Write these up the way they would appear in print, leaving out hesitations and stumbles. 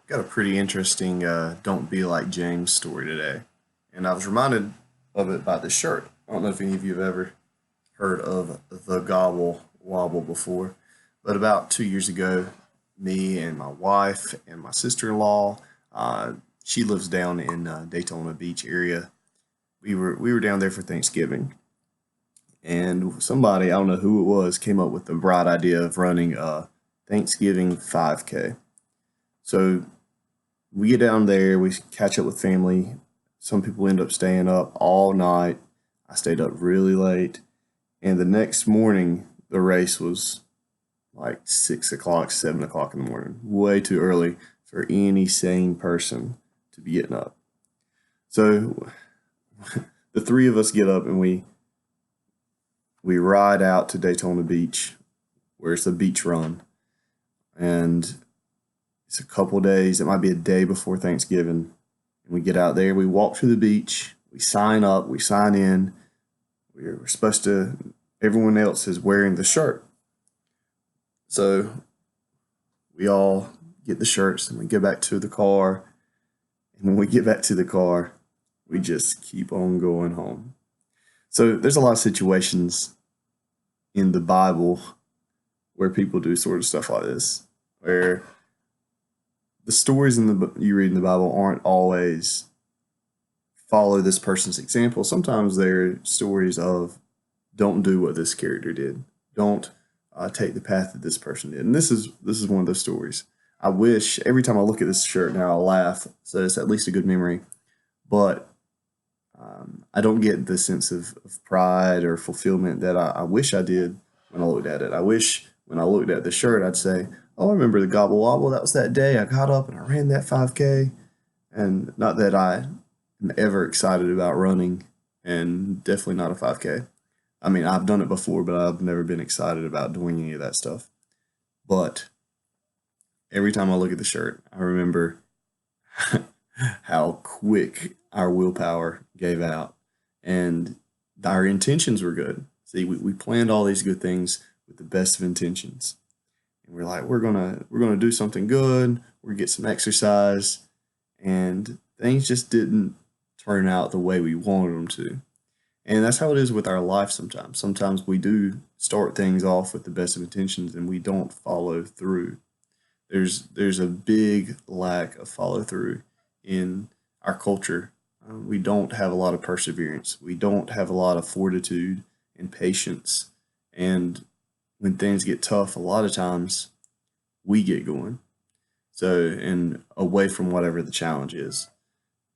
Got a pretty interesting "Don't Be Like James" story today, and I was reminded of it by this shirt. I don't know if any of you have ever heard of the Gobble Wobble before, but about 2 years ago, me and my wife and my sister-in-law, uh, she lives down in Daytona Beach area. We were down there for Thanksgiving, and somebody, I don't know who it was, came up with the bright idea of running a Thanksgiving 5K. So we get down there, we catch up with family. Some people end up staying up all night. I stayed up really late. And the next morning, the race was like 6 o'clock, 7 o'clock in the morning. Way too early for any sane person to be getting up. So the three of us get up and we ride out to Daytona Beach, where it's a beach run. And it's a couple days, it might be a day before Thanksgiving. And we get out there, we walk to the beach, we sign up, we sign in. We're supposed to, everyone else is wearing the shirt. So we all get the shirts and we get back to the car. And when we get back to the car, we just keep on going home. So there's a lot of situations in the Bible where people do sort of stuff like this, where the stories you read in the Bible aren't always follow this person's example. Sometimes they're stories of don't do what this character did. Don't take the path that this person did. And this is one of those stories. I wish every time I look at this shirt now, I'll laugh. So it's at least a good memory. But I don't get the sense of pride or fulfillment that I wish I did when I looked at it. I wish when I looked at the shirt, I'd say, "Oh, I remember the Gobble Wobble. That was that day I got up and I ran that 5K." And not that I am ever excited about running, and definitely not a 5K. I mean, I've done it before, but I've never been excited about doing any of that stuff. But every time I look at the shirt, I remember how quick our willpower gave out and our intentions were good. See, we planned all these good things with the best of intentions. And we're like, we're gonna do something good, we're gonna get some exercise, and things just didn't turn out the way we wanted them to. And that's how it is with our life sometimes. Sometimes we do start things off with the best of intentions and we don't follow through. There's a big lack of follow through in our culture. We don't have a lot of perseverance. We don't have a lot of fortitude and patience. And when things get tough, a lot of times we get going. So, and away from whatever the challenge is.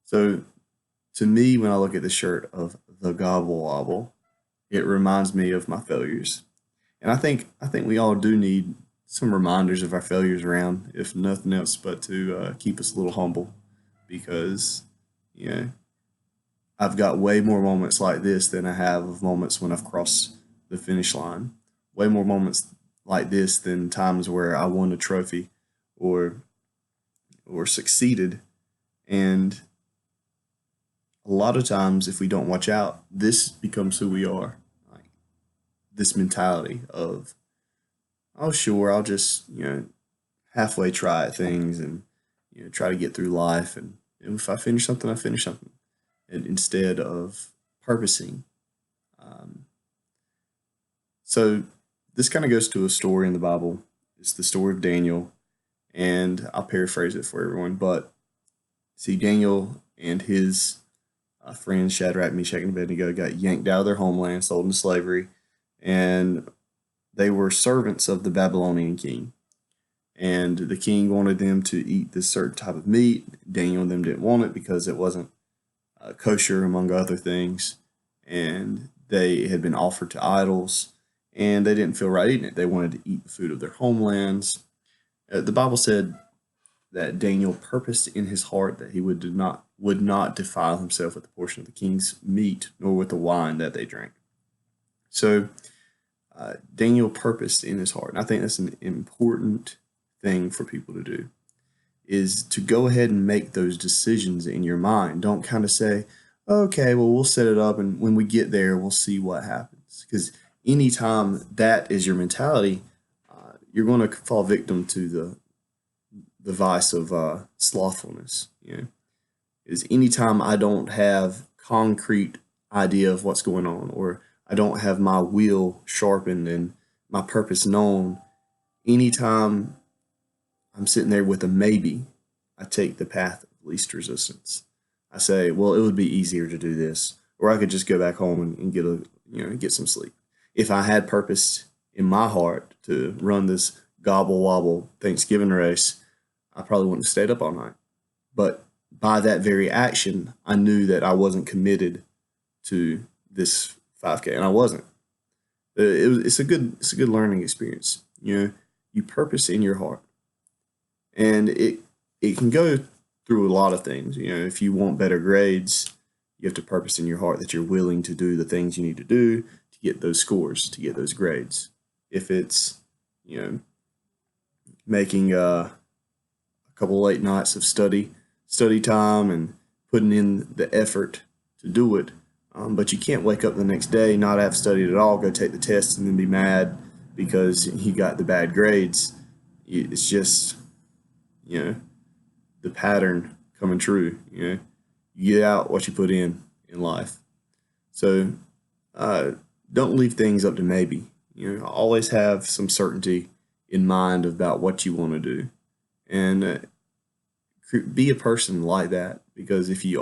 So, to me, when I look at the shirt of the Gobble Wobble, it reminds me of my failures. And I think we all do need some reminders of our failures around, if nothing else, but to keep us a little humble, because you know I've got way more moments like this than I have of moments when I've crossed the finish line. Way more moments like this than times where I won a trophy or succeeded. And a lot of times, if we don't watch out, this becomes who we are. Like this mentality of, oh, sure, I'll just halfway try at things and try to get through life. And if I finish something, I finish something, and instead of purposing. Um, so this kind of goes to a story in the Bible. It's the story of Daniel, and I'll paraphrase it for everyone. But see, Daniel and his friends Shadrach, Meshach, and Abednego got yanked out of their homeland, sold into slavery, and they were servants of the Babylonian king. And the king wanted them to eat this certain type of meat. Daniel and them didn't want it because it wasn't kosher, among other things. And they had been offered to idols, and they didn't feel right eating it. They wanted to eat the food of their homelands. The Bible said that Daniel purposed in his heart that he would not defile himself with the portion of the king's meat, nor with the wine that they drank. So Daniel purposed in his heart, and I think that's an important thing for people to do, is to go ahead and make those decisions in your mind. Don't kind of say, okay, well, we'll set it up, and when we get there, we'll see what happens. Because anytime that is your mentality, you're going to fall victim to the the vice of slothfulness. Is anytime I don't have concrete idea of what's going on, or I don't have my will sharpened and my purpose known, anytime I'm sitting there with a maybe, I take the path of least resistance. I say, well, it would be easier to do this, or I could just go back home and get some sleep. If I had purpose in my heart to run this gobble wobble Thanksgiving race, I probably wouldn't have stayed up all night. But by that very action, I knew that I wasn't committed to this 5K, and I wasn't. It's a good learning experience. You purpose in your heart, and it can go through a lot of things. If you want better grades, you have to purpose in your heart that you're willing to do the things you need to do to get those scores, to get those grades. If it's making a couple late nights of study time and putting in the effort to do it, but you can't wake up the next day, not have studied at all, go take the test, and then be mad because you got the bad grades. It's just the pattern coming true. You get out what you put in life. So don't leave things up to maybe. Always have some certainty in mind about what you want to do, and be a person like that. Because if you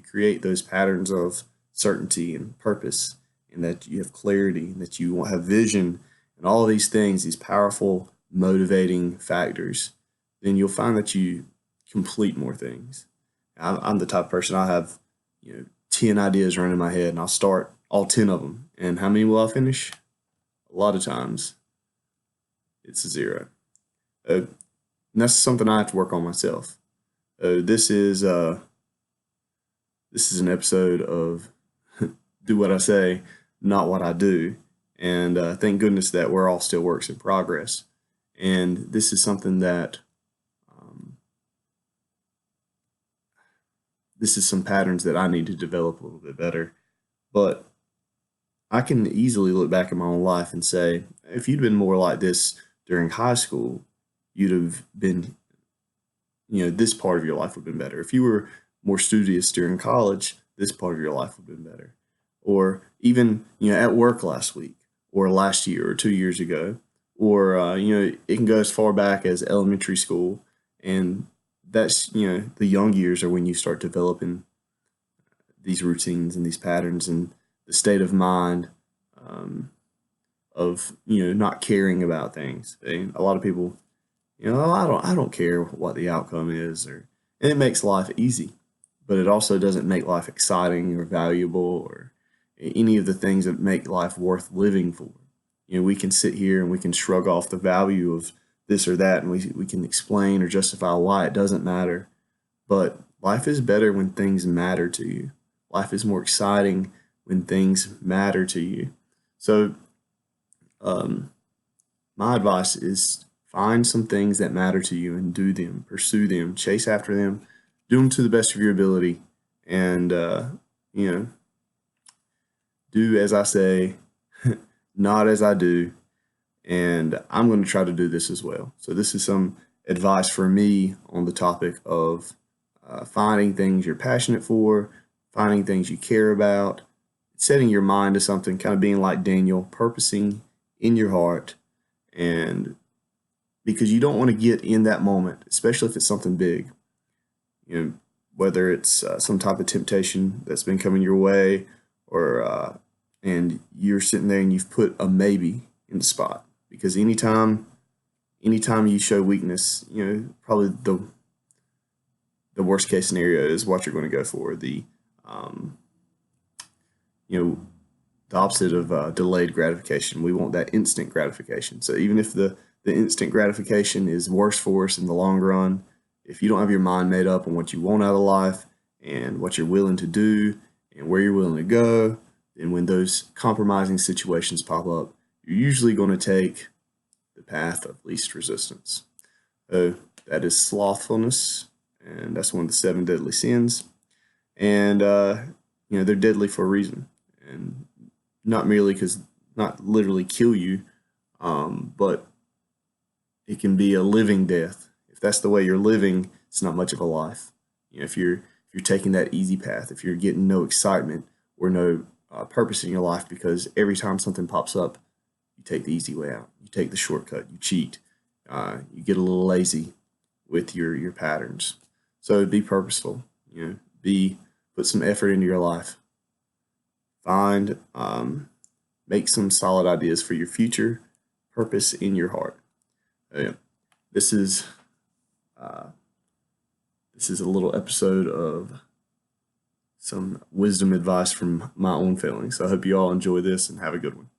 create those patterns of certainty and purpose, and that you have clarity, and that you have vision, and all of these things, these powerful motivating factors, then you'll find that you complete more things. I'm the type of person, I have 10 ideas running in my head, and I'll start all 10 of them. And how many will I finish? A lot of times it's a zero. And that's something I have to work on myself. This is an episode of do what I say, not what I do. And thank goodness that we're all still works in progress. And this is something that this is some patterns that I need to develop a little bit better. But I can easily look back at my own life and say, if you'd been more like this during high school, you'd have been, this part of your life would have been better. If you were more studious during college, this part of your life would have been better. Or even, at work last week, or last year, or 2 years ago, or, it can go as far back as elementary school. And that's, the young years are when you start developing these routines and these patterns, and the state of mind of not caring about things. And a lot of people, I don't care what the outcome is, and it makes life easy, but it also doesn't make life exciting or valuable or any of the things that make life worth living for. We can sit here and we can shrug off the value of this or that, and we can explain or justify why it doesn't matter. But life is better when things matter to you. Life is more exciting when things matter to you. So, my advice is find some things that matter to you and do them, pursue them, chase after them, do them to the best of your ability, and do as I say, not as I do. And I'm going to try to do this as well. So this is some advice for me on the topic of finding things you're passionate for, finding things you care about, setting your mind to something, kind of being like Daniel, purposing in your heart. And because you don't want to get in that moment, especially if it's something big, whether it's some type of temptation that's been coming your way, or and you're sitting there and you've put a maybe in the spot. Because anytime you show weakness, probably the worst case scenario is what you're going to go for. The opposite of delayed gratification. We want that instant gratification. So even if the instant gratification is worse for us in the long run, if you don't have your mind made up on what you want out of life and what you're willing to do and where you're willing to go, then when those compromising situations pop up, you're usually going to take the path of least resistance. That is slothfulness, and that's one of the 7 deadly sins. And they're deadly for a reason, and not merely because not literally kill you, but it can be a living death if that's the way you're living, it's not much of a life. If you're taking that easy path, if you're getting no excitement or no purpose in your life because every time something pops up, you take the easy way out. You take the shortcut. You cheat. You get a little lazy with your patterns. So be purposeful. Be put some effort into your life. Find make some solid ideas for your future. Purpose in your heart. Yeah. This is this is a little episode of some wisdom advice from my own feelings. So I hope you all enjoy this and have a good one.